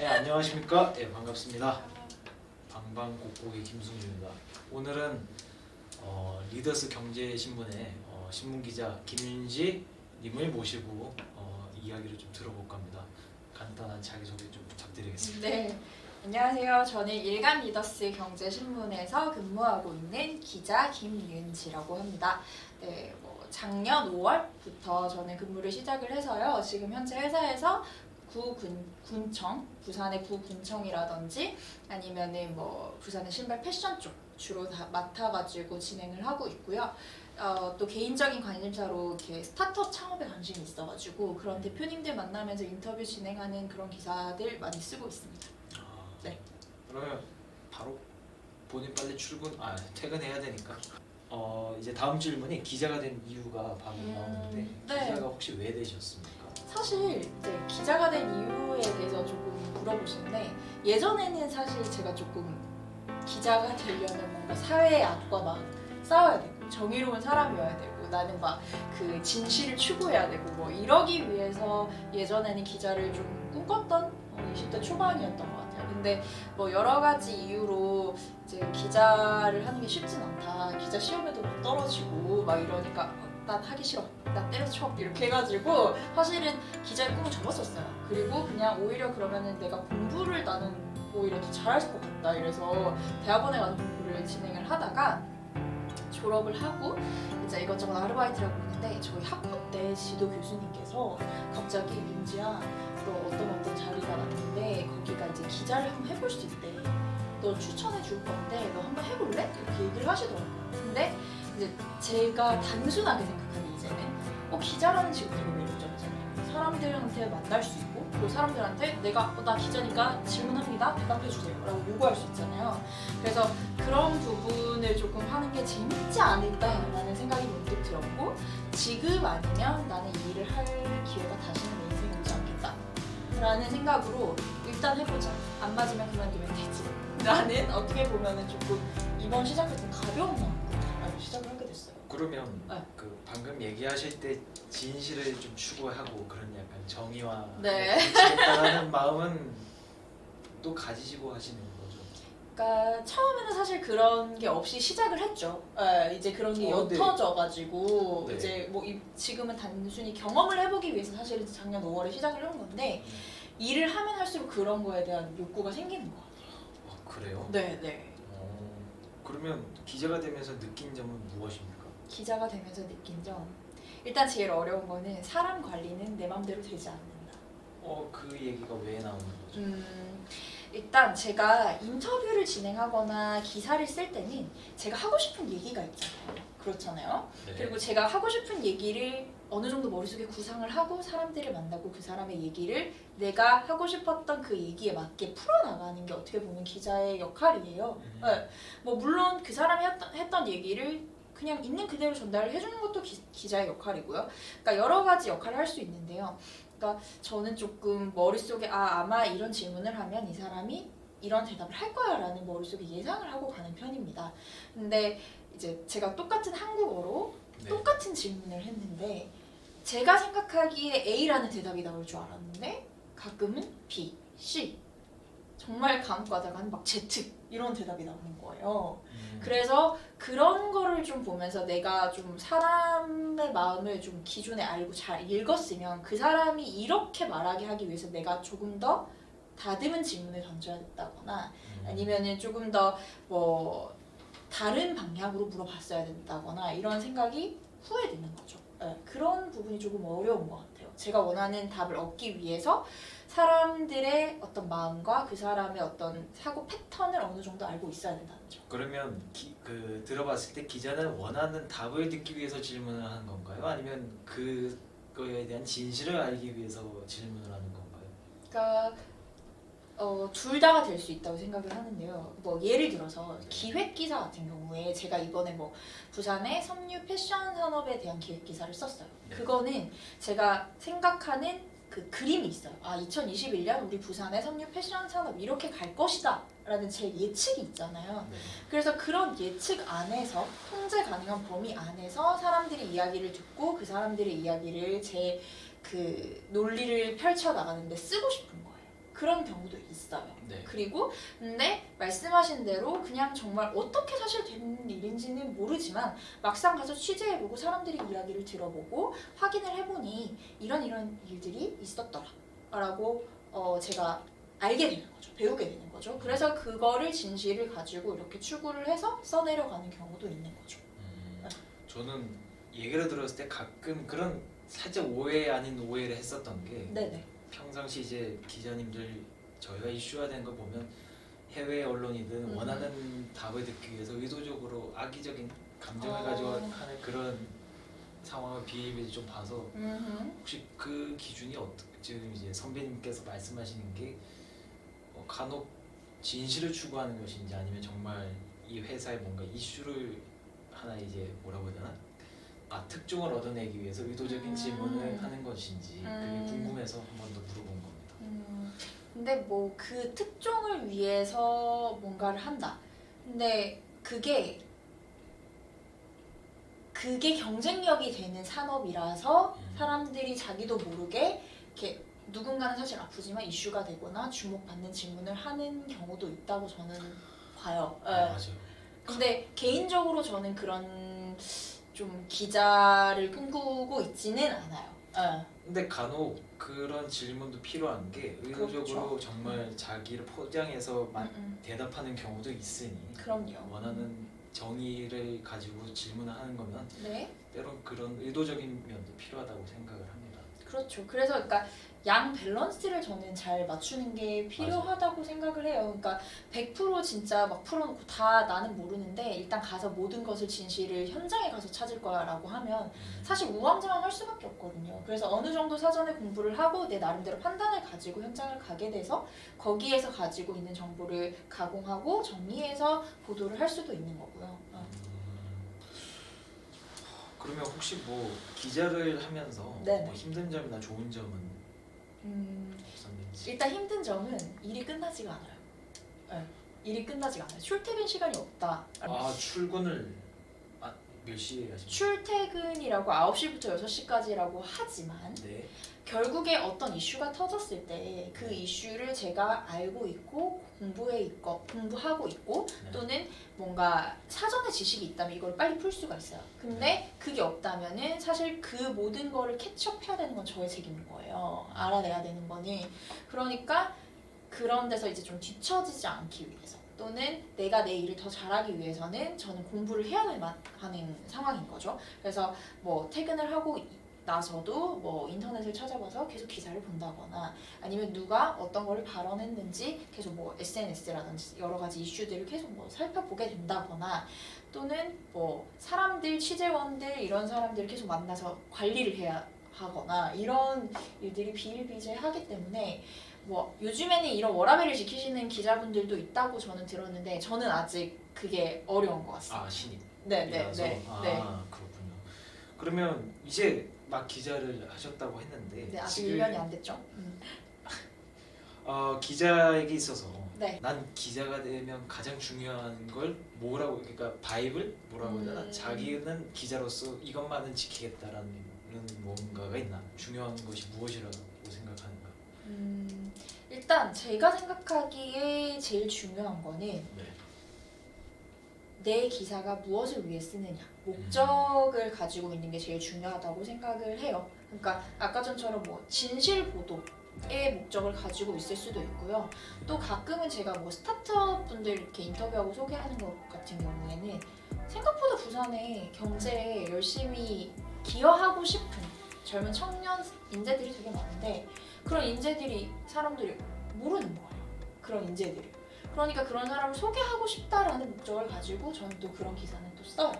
네, 안녕하십니까? 네, 반갑습니다. 방방곡곡의 김승주입니다. 오늘은 리더스 경제신문의 신문기자 김윤지 님을 모시고 이야기를 좀 들어볼까 합니다. 간단한 자기소개 좀 부탁드리겠습니다. 네, 안녕하세요. 저는 일간 리더스 경제신문에서 근무하고 있는 기자 김윤지라고 합니다. 네, 작년 5월부터 저는 근무를 시작을 해서요. 지금 현재 회사에서 군청, 부산의 구군청이라든지 아니면은 부산의 신발 패션 쪽 주로 다 맡아가지고 진행을 하고 있고요. 또 개인적인 관심사로 이렇게 스타트업 창업에 관심이 있어가지고 그런 대표님들 만나면서 인터뷰 진행하는 그런 기사들 많이 쓰고 있습니다. 네. 그러면 바로 본인 빨리 퇴근해야 되니까 이제 다음 질문이 기자가 된 이유가 바로 나오는데 네. 기자가 혹시 왜 되셨습니까? 사실 이제 기자가 된 이유에 대해서 조금 물어보시는데 예전에는 사실 제가 조금 기자가 되려면 뭔가 사회의 악과 막 싸워야 되고 정의로운 사람이어야 되고 나는 막 그 진실을 추구해야 되고 이러기 위해서 예전에는 기자를 좀 꿈꿨던 20대 초반이었던 것 같아요. 근데 여러 가지 이유로 이제 기자를 하는 게 쉽진 않다. 기자 시험에도 막 떨어지고 막 이러니까 난 하기 싫어. 나 때려쳐. 이렇게 해가지고 사실은 기자의 꿈을 접었었어요. 그리고 그냥 오히려 그러면은 내가 공부를 나는 오히려 더 잘할 것 같다. 이래서 대학원에 가서 공부를 진행을 하다가 졸업을 하고 이제 이것저것 아르바이트를 하고 있는데 저희 학부 때 지도 교수님께서 갑자기 민지야 너 어떤 자리가 났는데 거기가 이제 기자를 한번 해볼 수 있대. 너 추천해 줄 건데 너 한번 해볼래? 이렇게 얘기를 하시더라고요. 근데 이제 제가 단순하게 생각하는 이제는 기자라는 직업 되게 매력적이잖아요. 사람들한테 만날 수 있고 그 사람들한테 내가 나 기자니까 질문합니다. 대답해 주세요 라고 요구할 수 있잖아요. 그래서 그런 부분을 조금 하는 게 재밌지 않을까라는 생각이 문득 들었고 지금 아니면 나는 이 일을 할 기회가 다시는 내 인생에 오지 않겠다 라는 생각으로 일단 해보자. 안 맞으면 그만두면 되지 라는 어떻게 보면은 조금 이번 시작도 좀 가벼운 마음으로 시작을 하게 됐어요. 그러면 네. 방금 얘기하실 때 진실을 좀 추구하고 그런 약간 정의와 네. 지켰다라는 마음은 또 가지시고 하시는 거죠? 그러니까 처음에는 사실 그런 게 없이 시작을 했죠. 이제 그런 게 네. 옅어져가지고 네. 이제 지금은 단순히 경험을 해보기 위해서 사실은 작년 5월에 시작을 한 건데 일을 하면 할수록 그런 거에 대한 욕구가 생기는 것 같아요. 그래요? 네. 그러면 기자가 되면서 느낀 점은 무엇입니까? 기자가 되면서 느낀 점 일단 제일 어려운 거는 사람 관리는 내 맘대로 되지 않는다. 그 얘기가 왜 나오는 거죠? 일단 제가 인터뷰를 진행하거나 기사를 쓸 때는 제가 하고 싶은 얘기가 있잖아요. 그렇잖아요. 네. 그리고 제가 하고 싶은 얘기를 어느 정도 머릿속에 구상을 하고 사람들을 만나고 그 사람의 얘기를 내가 하고 싶었던 그 얘기에 맞게 풀어나가는 게 어떻게 보면 기자의 역할이에요. 네. 물론 그 사람이 했던 얘기를 그냥 있는 그대로 전달을 해주는 것도 기자의 역할이고요. 그러니까 여러 가지 역할을 할 수 있는데요. 그러니까 저는 조금 머릿속에 아마 이런 질문을 하면 이 사람이 이런 대답을 할 거야 라는 머릿속에 예상을 하고 가는 편입니다. 근데 이제 제가 똑같은 한국어로 똑같은 질문을 했는데 제가 생각하기에 A라는 대답이 나올 줄 알았는데 가끔은 B, C 정말 간혹 가다가는 막 Z 이런 대답이 나오는 거예요. 그래서 그런 거를 좀 보면서 내가 좀 사람의 마음을 좀 기존에 알고 잘 읽었으면 그 사람이 이렇게 말하게 하기 위해서 내가 조금 더 다듬은 질문을 던져야 된다거나 아니면은 조금 더 다른 방향으로 물어봤어야 된다거나 이런 생각이 후회되는 거죠. 네, 그런 부분이 조금 어려운 것 같아요. 제가 원하는 답을 얻기 위해서 사람들의 어떤 마음과 그 사람의 어떤 사고 패턴을 어느 정도 알고 있어야 된다는 점. 그러면 들어봤을 때 기자는 원하는 답을 듣기 위해서 질문을 하는 건가요? 아니면 그거에 대한 진실을 알기 위해서 질문을 하는 건가요? 그러니까 둘 다가 될 수 있다고 생각을 하는데요. 예를 들어서 기획 기사 같은 경우에 제가 이번에 부산의 섬유 패션 산업에 대한 기획 기사를 썼어요. 네. 그거는 제가 생각하는 그 그림이 있어요. 2021년 우리 부산의 섬유 패션 산업 이렇게 갈 것이다 라는 제 예측이 있잖아요. 네. 그래서 그런 예측 안에서 통제 가능한 범위 안에서 사람들의 이야기를 듣고 그 사람들의 이야기를 제 그 논리를 펼쳐 나가는데 쓰고 싶은 거예요. 그런 경우도 있어요. 있어요. 네. 그리고 근데 말씀하신 대로 그냥 정말 어떻게 사실 된 일인지는 모르지만 막상 가서 취재해보고 사람들이 이야기를 들어보고 확인을 해보니 이런 일들이 있었더라라고 제가 알게 되는 거죠. 배우게 되는 거죠. 그래서 그거를 진실을 가지고 이렇게 추구를 해서 써내려가는 경우도 있는 거죠. 저는 얘기를 들었을 때 가끔 그런 살짝 오해 아닌 오해를 했었던 게 네네. 평상시 이제 기자님들 저희가 이슈화된 거 보면 해외 언론이든 원하는 답을 듣기 위해서 의도적으로 악의적인 감정을 가지고 하는 그런 상황을 비일비재 좀 봐서 혹시 그 기준이 지금 이제 선배님께서 말씀하시는 게 간혹 진실을 추구하는 것인지 아니면 정말 이 회사의 뭔가 이슈를 하나 이제 뭐라고 해야 되나? 특종을 얻어내기 위해서 의도적인 질문을 하는 것인지 그게 궁금해서 한 번 더 물어본 겁니다. 근데 뭐 그 특종을 위해서 뭔가를 한다. 근데 그게 경쟁력이 되는 산업이라서 사람들이 자기도 모르게 이렇게 누군가는 사실 아프지만 이슈가 되거나 주목받는 질문을 하는 경우도 있다고 저는 봐요. 맞아요. 근데 개인적으로 저는 그런 좀 기자를 꿈꾸고 있지는 않아요. 근데 간혹 그런 질문도 필요한 게 의도적으로 그렇죠. 정말 자기를 포장해서 대답하는 경우도 있으니 그럼요. 원하는 정의를 가지고 질문을 하는 거면 네. 때론 그런 의도적인 면도 필요하다고 생각을 합니다. 그렇죠. 그래서 그러니까 양 밸런스를 저는 잘 맞추는 게 필요하다고 생각을 해요. 그러니까 100% 진짜 막 풀어놓고 다 나는 모르는데 일단 가서 모든 것을 진실을 현장에 가서 찾을 거야라고 하면 사실 우왕좌왕할 수밖에 없거든요. 그래서 어느 정도 사전에 공부를 하고 내 나름대로 판단을 가지고 현장을 가게 돼서 거기에서 가지고 있는 정보를 가공하고 정리해서 보도를 할 수도 있는 거고요. 그러면 혹시 뭐 기자를 하면서 네네. 뭐 힘든 점이나 좋은 점은 없었는지? 일단 힘든 점은 일이 끝나지가 않아요. 네, 일이 끝나지가 않아요. 출퇴근 시간이 없다. 출근을 몇 시에 하십니까? 출퇴근이라고 9시부터 6시까지라고 하지만 네. 결국에 어떤 이슈가 터졌을 때 그 이슈를 제가 알고 있고 공부하고 있고 네. 또는 뭔가 사전에 지식이 있다면 이걸 빨리 풀 수가 있어요. 근데 그게 없다면은 사실 그 모든 거를 캐치업해야 되는 건 저의 책임인 거예요. 알아내야 되는 거니. 그러니까 그런 데서 이제 좀 뒤처지지 않기 위해서 또는 내가 내 일을 더 잘하기 위해서는 저는 공부를 해야 하는 상황인 거죠. 그래서 뭐 퇴근을 하고 나서도 뭐 인터넷을 찾아봐서 계속 기사를 본다거나 아니면 누가 어떤 거를 발언했는지 계속 뭐 SNS라든지 여러 가지 이슈들을 계속 뭐 살펴보게 된다거나 또는 뭐 사람들, 취재원들 이런 사람들을 계속 만나서 관리를 해야 하거나 이런 일들이 비일비재하기 때문에 뭐 요즘에는 이런 워라밸을 지키시는 기자분들도 있다고 저는 들었는데 저는 아직 그게 어려운 것 같습니다. 신입. 네. 그렇군요. 그러면 이제 막 기자를 하셨다고 했는데 네, 아직 지금 1년이 안 됐죠. 기자에게 있어서 네. 난 기자가 되면 가장 중요한 걸 뭐라고 그러니까 바이블 뭐라고 해야 되나 자기는 기자로서 이것만은 지키겠다라는 뭔가가 있나 중요한 것이 무엇이라고 생각하는가? 일단 제가 생각하기에 제일 중요한 거는 네. 내 기사가 무엇을 위해 쓰느냐 목적을 가지고 있는 게 제일 중요하다고 생각을 해요. 그러니까 아까 전처럼 뭐 진실 보도의 목적을 가지고 있을 수도 있고요. 또 가끔은 제가 뭐 스타트업 분들 이렇게 인터뷰하고 소개하는 것 같은 경우에는 생각보다 부산에 경제에 열심히 기여하고 싶은 젊은 청년 인재들이 되게 많은데 그런 인재들이 사람들이 모르는 거예요. 그런 인재들을. 그러니까 그런 사람을 소개하고 싶다라는 목적을 가지고 저는 또 그런 기사는 또 써요.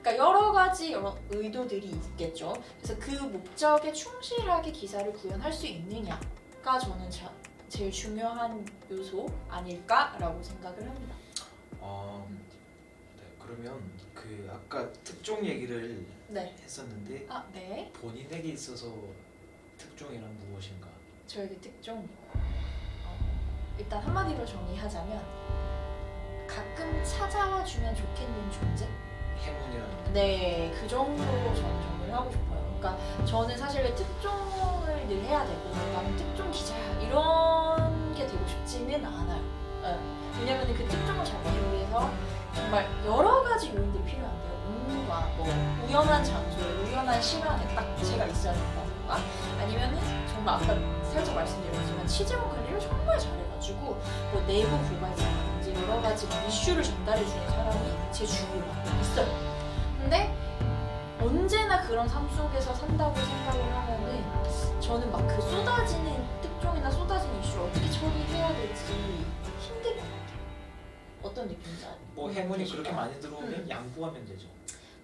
그러니까 여러 가지 의도들이 있겠죠. 그래서 그 목적에 충실하게 기사를 구현할 수 있느냐가 저는 제일 중요한 요소 아닐까라고 생각을 합니다. 네. 그러면 그 아까 특종 얘기를 네. 했었는데 네. 본인에게 있어서 특종이란 무엇인가? 저에게 특종 일단 한마디로 정의하자면 가끔 찾아와 주면 좋겠는 존재? 행운이라는 네, 그 정도로 저는 정의를 하고 싶어요. 그러니까 저는 사실 특종을 늘 해야 되고 나는 특종 기자야 이런 게 되고 싶어요. 우연한 장소에 우연한 시간에 딱 제가 있어야 된다던가 아니면은 정말 아까 살짝 말씀드렸지만 취재원 관리를 정말 잘해가지고 뭐 내부 고발자라든지 여러 가지 이슈를 전달해주는 사람이 제 주위에 있어요. 근데 언제나 그런 삶 속에서 산다고 생각을 하면은 저는 막 그 쏟아지는 특종이나 쏟아지는 이슈를 어떻게 처리해야 될지 힘들 것 같아요. 어떤 느낌인지 뭐 행운이 그렇게 많이 들어오면 양보하면 되죠.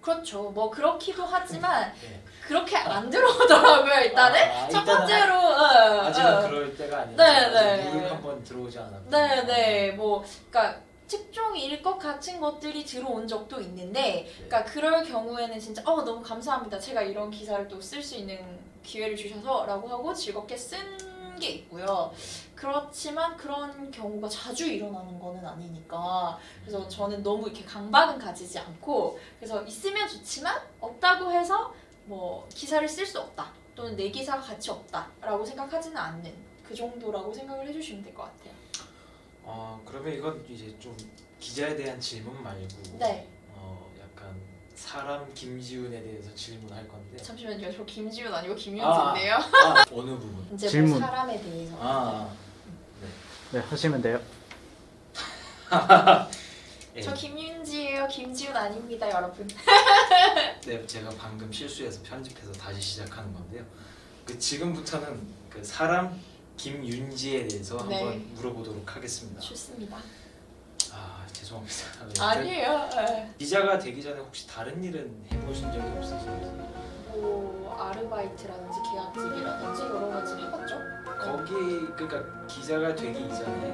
그렇죠. 뭐 그렇기도 하지만 네. 그렇게 안 들어오더라고요. 일단은 첫 번째로 아직은 그럴 때가 아니라 네. 물 한번 들어오지 않았고. 네네 뭐 그러니까 특종일 것 같은 것들이 들어온 적도 있는데 그러니까 그럴 경우에는 진짜 너무 감사합니다. 제가 이런 기사를 또 쓸 수 있는 기회를 주셔서라고 하고 즐겁게 쓴 게 있고요. 그렇지만 그런 경우가 자주 일어나는 거는 아니니까 그래서 저는 너무 이렇게 강박은 가지지 않고 그래서 있으면 좋지만 없다고 해서 뭐 기사를 쓸 수 없다 또는 내 기사가 가치 없다라고 생각하지는 않는 그 정도라고 생각을 해주시면 될 것 같아요. 그러면 이건 이제 좀 기자에 대한 질문 말고 네. 약간 사람 김지훈에 대해서 질문할 건데. 잠시만요. 저 김지훈 아니고 김윤지인데요. 어느 부분? 이제 질문. 뭐 사람에 대해서. 네, 하시면 돼요. 네. 저 김윤지예요. 김지훈 아닙니다, 여러분. 네, 제가 방금 실수해서 편집해서 다시 시작하는 건데요. 지금부터는 그 사람 김윤지에 대해서 네. 한번 물어보도록 하겠습니다. 좋습니다. 죄송합니다. 아니에요. 기자가 되기 전에 혹시 다른 일은 해보신 적이 없으신가요? 뭐 아르바이트라든지 계약직이라든지 여러 가지 해봤죠. 거기 그러니까 기자가 되기 이전에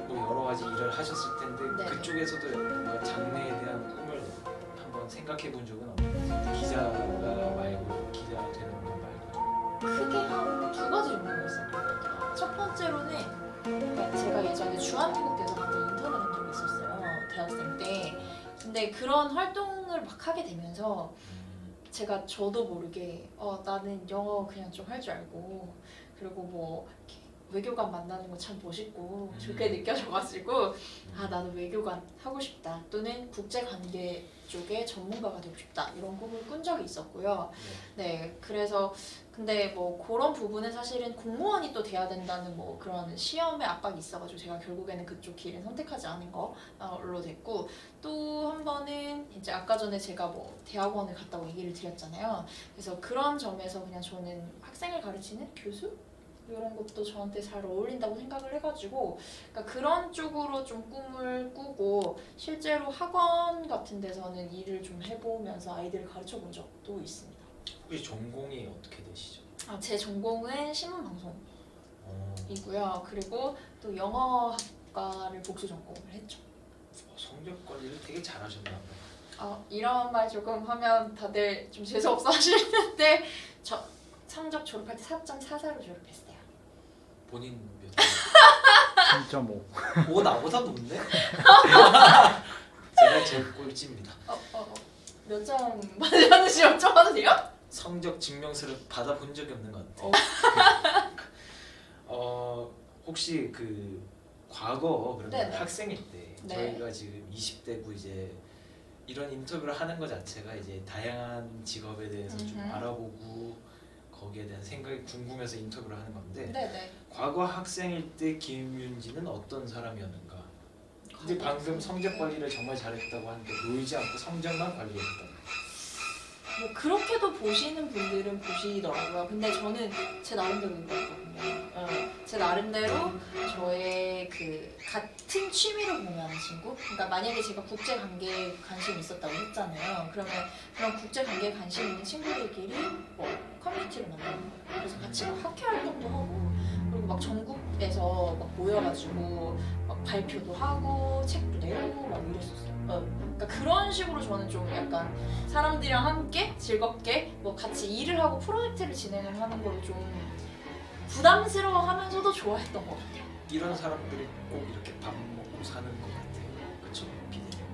뭐 여러 가지 일을 하셨을 텐데 네. 그쪽에서도 뭔가 장래에 대한 꿈을 한번 생각해 본 적은 없나요? 기자가 말고 기자가 되는 것 말고. 크게 한 두 가지 정도가 있었던 것 같아요. 첫 번째로는 그러니까 제가 예전에 주한미국대사관에 인턴을 한 적이 있었어요. 대학생 때. 근데 그런 활동을 막 하게 되면서 제가 저도 모르게 나는 영어 그냥 좀 할 줄 알고 그리고 뭐 이렇게 외교관 만나는 거 참 멋있고 좋게 느껴져가지고 나는 외교관 하고 싶다 또는 국제관계 쪽에 전문가가 되고 싶다 이런 꿈을 꾼 적이 있었고요. 네, 그래서 근데 뭐 그런 부분은 사실은 공무원이 또 돼야 된다는 뭐 그런 시험의 압박이 있어가지고 제가 결국에는 그쪽 길을 선택하지 않은 걸로 됐고 또 한 번은 이제 아까 전에 제가 뭐 대학원을 갔다고 얘기를 드렸잖아요. 그래서 그런 점에서 그냥 저는 학생을 가르치는 교수? 이런 것도 저한테 잘 어울린다고 생각을 해가지고 그러니까 그런 쪽으로 좀 꿈을 꾸고 실제로 학원 같은 데서는 일을 좀 해보면서 아이들을 가르쳐 본 적도 있습니다. 혹시 전공이 어떻게 되시죠? 제 전공은 신문방송이고요. 어, 그리고 또 영어학과를 복수 전공을 했죠. 성적 관리를 되게 잘하셨나 봐요. 이런 말 조금 하면 다들 좀 재수없어 하시는데 저 성적 졸업할 때 4.44로 졸업했어요. 본인 몇? 3.5. 오 나보다 높네. 제가 제일 꼴찌입니다. 몇 점 받으셨는지 여쭤봐도 돼요? 성적 증명서를 받아본 적이 없는 것 같아요. 혹시 그 과거 그러면 네네. 학생일 때 네. 저희가 지금 20대고 이제 이런 인터뷰를 하는 것 자체가 이제 다양한 직업에 대해서 좀 알아보고 거기에 대한 생각이 궁금해서 인터뷰를 하는 건데 네네. 과거 학생일 때 김윤지는 어떤 사람이었는가? 근데 방금 성적 관리를 정말 잘했다고 하는데 놀지 않고 성적만 관리했다. 뭐 그렇게도 보시는 분들은 보시더라고요. 근데 저는 제 나름대로 그랬거든요. 제 나름대로 저의 그 같은 취미를 공유하는 친구. 그러니까 만약에 제가 국제 관계에 관심이 있었다고 했잖아요. 그러면 그런 국제 관계에 관심 있는 친구들끼리 뭐 커뮤니티를 만드는 거예요. 그래서 같이 막 학회 활동도 하고 그리고 막 전국에서 막 모여가지고 막 발표도 하고 책도 내고 막 이랬었어요. 그러니까 그런 식으로 저는 좀 약간 사람들이랑 함께 즐겁게 뭐 같이 일을 하고 프로젝트를 진행을 하는 걸 좀 부담스러워하면서도 좋아했던 것 같아요. 이런 사람들이 꼭 이렇게 밥 먹고 사는 것 같아요. 그렇죠, 비디님?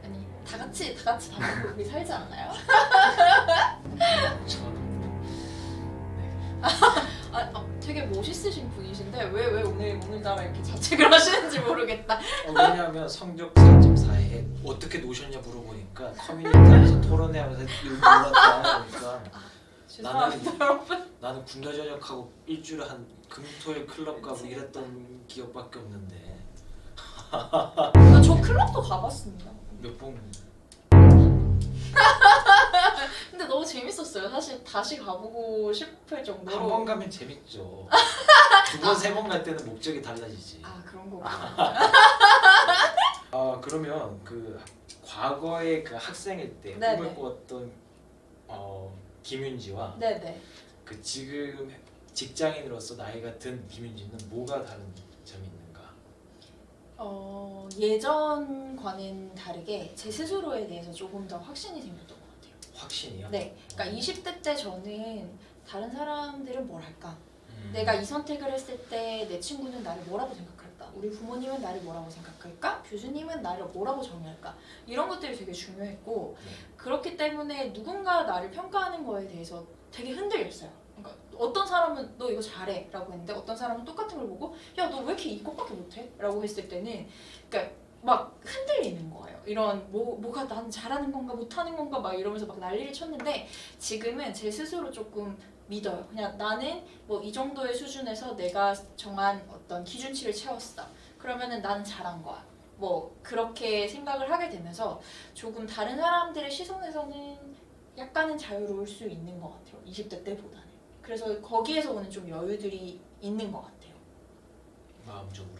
아니 다 같이 밥 먹고 우리 살지 않나요? 저는 되게 멋있으신 분이신데 왜 오늘따라 이렇게 자책을 하시는지 모르겠다. 왜냐하면 성적 4.4에 어떻게 노셨냐 물어보니까 커뮤니티에서 토론회하면서 놀랐다 그러니까 죄송합니다 여러분. 나는 군대 전역하고 일주일에 한 금토일 클럽 가고 이랬던 기억밖에 없는데 저 클럽도 가봤습니다. 몇 번 근데 너무 재밌었어요. 사실 다시 가보고 싶을 정도로. 한 번 가면 재밌죠. 두 번, 세 번 갈 때는 목적이 달라지지. 아 그런 거구나. 그러면 그 과거의 그 학생일 때 네네. 꿈을 꾸었던 김윤지와 네네. 그 지금 직장인으로서 나이가 든 김윤지는 뭐가 다른 점이 있는가? 예전과는 다르게 제 스스로에 대해서 조금 더 확신이 생겼던 것 같아요. 확신이요? 네. 그러니까 20대 때 저는 다른 사람들은 뭘 할까? 음. 내가 이 선택을 했을 때 내 친구는 나를 뭐라고 생각할까? 우리 부모님은 나를 뭐라고 생각할까? 교수님은 나를 뭐라고 정의할까? 이런 것들이 되게 중요했고 네. 그렇기 때문에 누군가 나를 평가하는 거에 대해서 되게 흔들렸어요. 그러니까 어떤 사람은 너 이거 잘해 라고 했는데 어떤 사람은 똑같은 걸 보고 야 너 왜 이렇게 이것밖에 못해? 라고 했을 때는 그러니까 막 흔들리는 거예요. 이런 뭐가 난 잘하는 건가 못하는 건가 막 이러면서 막 난리를 쳤는데 지금은 제 스스로 조금 믿어요. 그냥 나는 뭐 이 정도의 수준에서 내가 정한 어떤 기준치를 채웠어. 그러면은 나는 잘한 거야. 뭐 그렇게 생각을 하게 되면서 조금 다른 사람들의 시선에서는 약간은 자유로울 수 있는 것 같아요. 20대 때보다는. 그래서 거기에서 오는 좀 여유들이 있는 것 같아요. 마음적으로.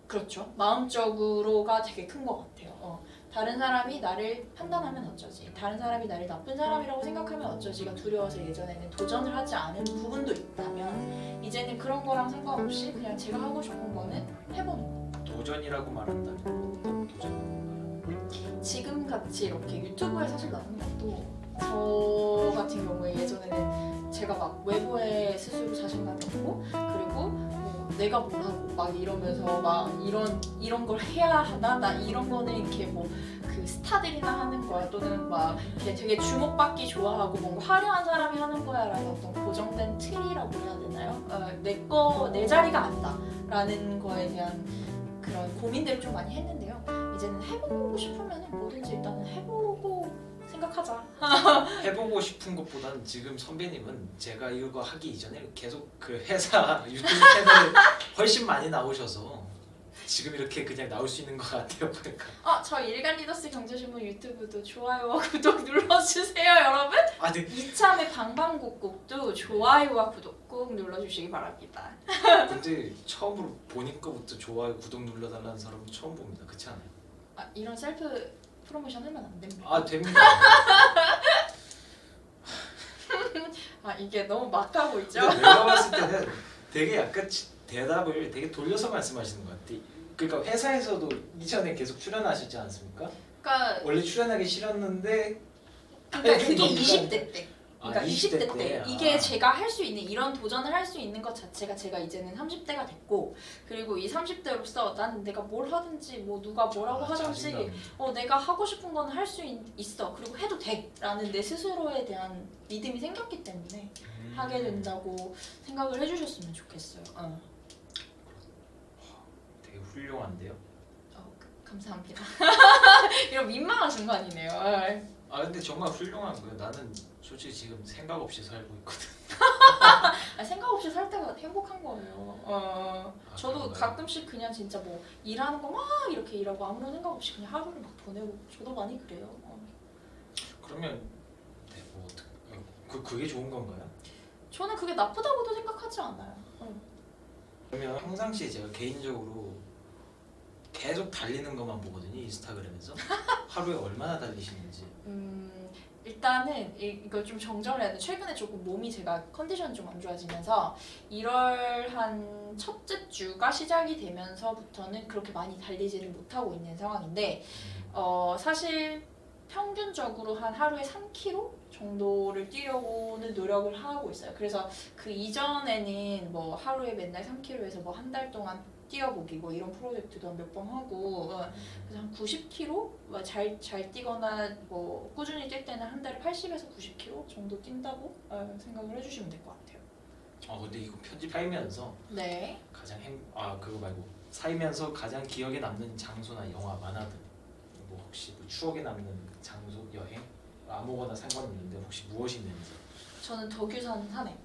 그렇죠. 마음적으로가 되게 큰 것 같아요. 다른 사람이 나를 판단하면 어쩌지, 다른 사람이 나를 나쁜 사람이라고 생각하면 어쩌지가 두려워서 예전에는 도전을 하지 않은 부분도 있다면 이제는 그런 거랑 상관없이 그냥 제가 하고 싶은 거는 해보는 거. 도전이라고 말한다면 어떤 도전인가요? 지금 같이 이렇게 유튜브에 사실 나오는 것도 저 같은 경우에 예전에는 제가 막 외모에 스스로 자신감이 없고 그리고 뭐 내가 뭐라고 막 이러면서 막 이런 걸 해야 하나 나 이런 거는 이렇게 뭐 그 스타들이나 하는 거야 또는 막 이렇게 되게 주목받기 좋아하고 뭔가 화려한 사람이 하는 거야라는 어떤 고정된 틀이라고 해야 되나요? 내 자리가 아니다라는 거에 대한 그런 고민들을 좀 많이 했는데요. 이제는 해보고 싶으면 뭐든지 일단은 해보고 생각하자. 해보고 싶은 것보다는 지금 선배님은 제가 이거 하기 이전에 계속 그 회사 유튜브 채널에 훨씬 많이 나오셔서 지금 이렇게 그냥 나올 수 있는 것 같아요. 그러니까. 저 일간 리더스 경제신문 유튜브도 좋아요와 구독 눌러주세요, 여러분. 네. 이참에 방방곡곡도 좋아요와 구독 꼭 눌러주시기 바랍니다. 근데 처음으로 본인 거부터 좋아요, 구독 눌러달라는 사람은 처음 봅니다. 그렇지 않아요? 이런 셀프 프로모션 하면 안 됩니다. 됩니다. 이게 너무 막 가고 있죠? 근데 내가 봤을 때는 되게 약간 대답을 되게 돌려서 말씀하시는 것 같아. 그러니까 회사에서도 이전에 계속 출연하시지 않습니까? 그러니까 원래 출연하기 싫었는데 그게 해본 20대 때. 그러니까 20대, 20대 때 이게 제가 할 수 있는 이런 도전을 할 수 있는 것 자체가 제가 이제는 30대가 됐고 그리고 이 30대로서 나는 내가 뭘 하든지 뭐 누가 뭐라고 하든지 내가 하고 싶은 건 할 수 있어 그리고 해도 돼 라는 내 스스로에 대한 믿음이 생겼기 때문에 하게 된다고 생각을 해주셨으면 좋겠어요. 되게 훌륭한데요. 감사합니다. 이런 민망한 순간이네요. 근데 정말 훌륭한 거예요. 나는 솔직히 지금 생각 없이 살고 있거든. 생각 없이 살 때가 행복한 거예요. 저도 그런가요? 가끔씩 그냥 진짜 뭐 일하는 거 막 이렇게 일하고 아무런 생각 없이 그냥 하루를 막 보내고 저도 많이 그래요. 그러면 뭐 그게 좋은 건가요? 저는 그게 나쁘다고도 생각하지 않아요. 그러면 평상시에 제가 개인적으로 계속 달리는 것만 보거든요. 인스타그램에서. 하루에 얼마나 달리시는지. 일단은 이걸 좀 정정을 해야 돼. 최근에 조금 몸이 제가 컨디션이 좀 안 좋아지면서 1월 한 첫째 주가 시작이 되면서부터는 그렇게 많이 달리지를 못하고 있는 상황인데 사실 평균적으로 한 하루에 3km 정도를 뛰려고는 노력을 하고 있어요. 그래서 그 이전에는 뭐 하루에 맨날 3km에서 뭐 한 달 동안 뛰어보기 뭐 이런 프로젝트도 몇 번 하고 그래서 한 90km 잘 뛰거나 뭐 꾸준히 뛸 때는 한 달에 80에서 90km 정도 뛴다고 생각을 해주시면 될 것 같아요. 근데 이거 편집하면서 네. 가장 그거 말고 살면서 가장 기억에 남는 장소나 영화 만화든 뭐 혹시 뭐 추억에 남는 장소 여행 아무거나 상관없는데 혹시 무엇이 있는지. 저는 덕유산 산행.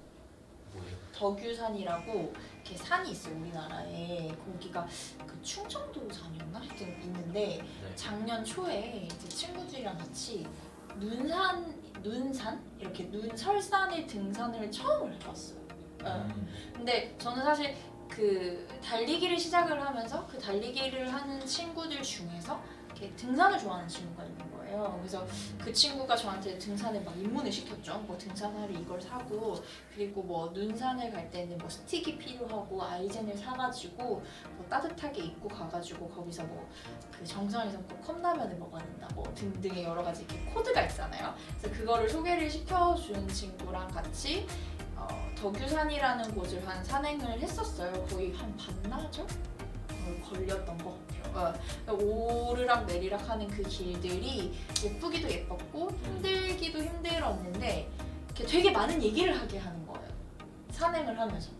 뭐예요? 덕유산이라고 이렇게 산이 있어요 우리나라에. 거기가 그 충청도 산이었나 하여튼 있는데 네. 작년 초에 이제 친구들이랑 같이 눈산 이렇게 눈설산에 등산을 처음으로 해봤어요. 근데 저는 사실 그 달리기를 시작을 하면서 그 달리기를 하는 친구들 중에서 이렇게 등산을 좋아하는 친구가 있는 거예요. 그래서 그 친구가 저한테 등산을 막 입문을 시켰죠. 뭐 등산화를 이걸 사고 그리고 뭐 눈산을 갈 때는 뭐 스틱이 필요하고 아이젠을 사가지고 뭐 따뜻하게 입고 가가지고 거기서 뭐 그 정상에서 꼭 컵라면을 먹어야 된다 뭐 등등의 여러 가지 이렇게 코드가 있잖아요. 그래서 그거를 소개를 시켜준 친구랑 같이 덕유산이라는 곳을 한 산행을 했었어요. 거의 한 반나절 걸렸던 것 같아요. 오르락 내리락 하는 그 길들이 예쁘기도 예뻤고 힘들기도 힘들었는데 이렇게 되게 많은 얘기를 하게 하는 거예요. 산행을 하면서.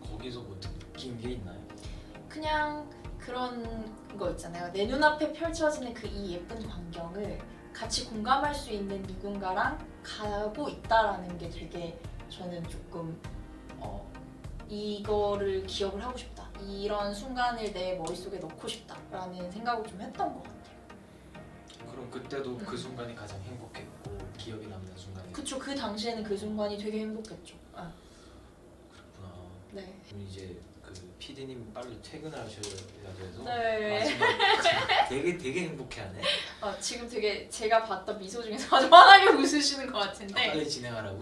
거기서 뭐 느낀 게 있나요? 그냥 그런 거 있잖아요. 내 눈앞에 펼쳐지는 그 이 예쁜 광경을 같이 공감할 수 있는 누군가랑 가고 있다라는 게 되게 저는 조금 이거를 기억을 하고 싶다. 이런 순간을 내 머릿속에 넣고 싶다라는 생각을 좀 했던 것 같아요. 그럼 그때도 그 순간이 가장 행복했고 기억에 남는 순간이. 그쵸. 그 당시에는 그 순간이 되게 행복했죠. 그렇구나. 네. 그럼 이제 그 PD님 빨리 퇴근하셔야 돼서 네. 마지막 되게 행복해하네. 지금 되게 제가 봤던 미소 중에서 아주 환하게 웃으시는 것 같은데. 빨리 진행하라고.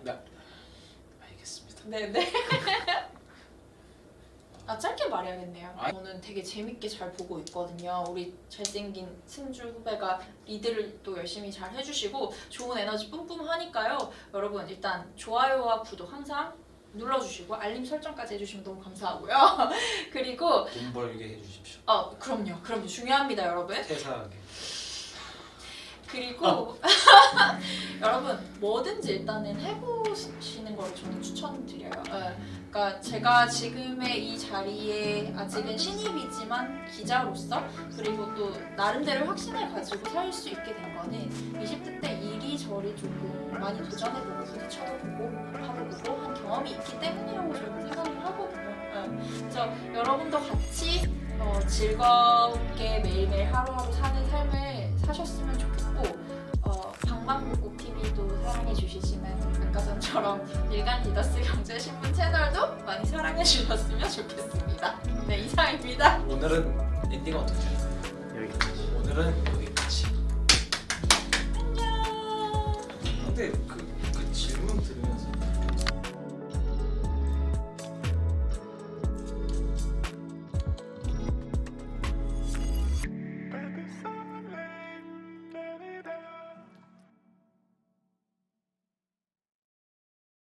네. 알겠습니다. 네네. 짧게 말해야겠네요. 저는 되게 재밌게 잘 보고 있거든요. 우리 잘생긴 승주 후배가 리드를 또 열심히 잘 해주시고 좋은 에너지 뿜뿜하니까요. 여러분 일단 좋아요와 구독 항상 눌러주시고 알림 설정까지 해주시면 너무 감사하고요. 그리고 돈 벌게 해주십시오. 그럼요. 중요합니다, 여러분. 퇴사하게. 그리고 여러분 뭐든지 일단은 해보시는 걸 저는 추천드려요. 그러니까 제가 지금의 이 자리에 아직은 신입이지만 기자로서 그리고 또 나름대로 확신을 가지고 살 수 있게 된 거는 20대 때 이리저리 조금 많이 도전해보고 부딪혀보고 해보고 한 경험이 있기 때문이라고 저는 생각을 하거든요. 그래서 여러분도 같이 즐겁게 매일매일 하루하루 사는 삶을 사셨으면 좋겠고 방방곡곡 TV도 사랑해 주시지만 아까 전처럼 일간 리더스 경제신문 채널도 많이 사랑해 주셨으면 좋겠습니다. 네, 이상입니다. 오늘은 엔딩 어떻게 할까요? 여기까지. 오늘은 여기까지. 안녕. 근데 그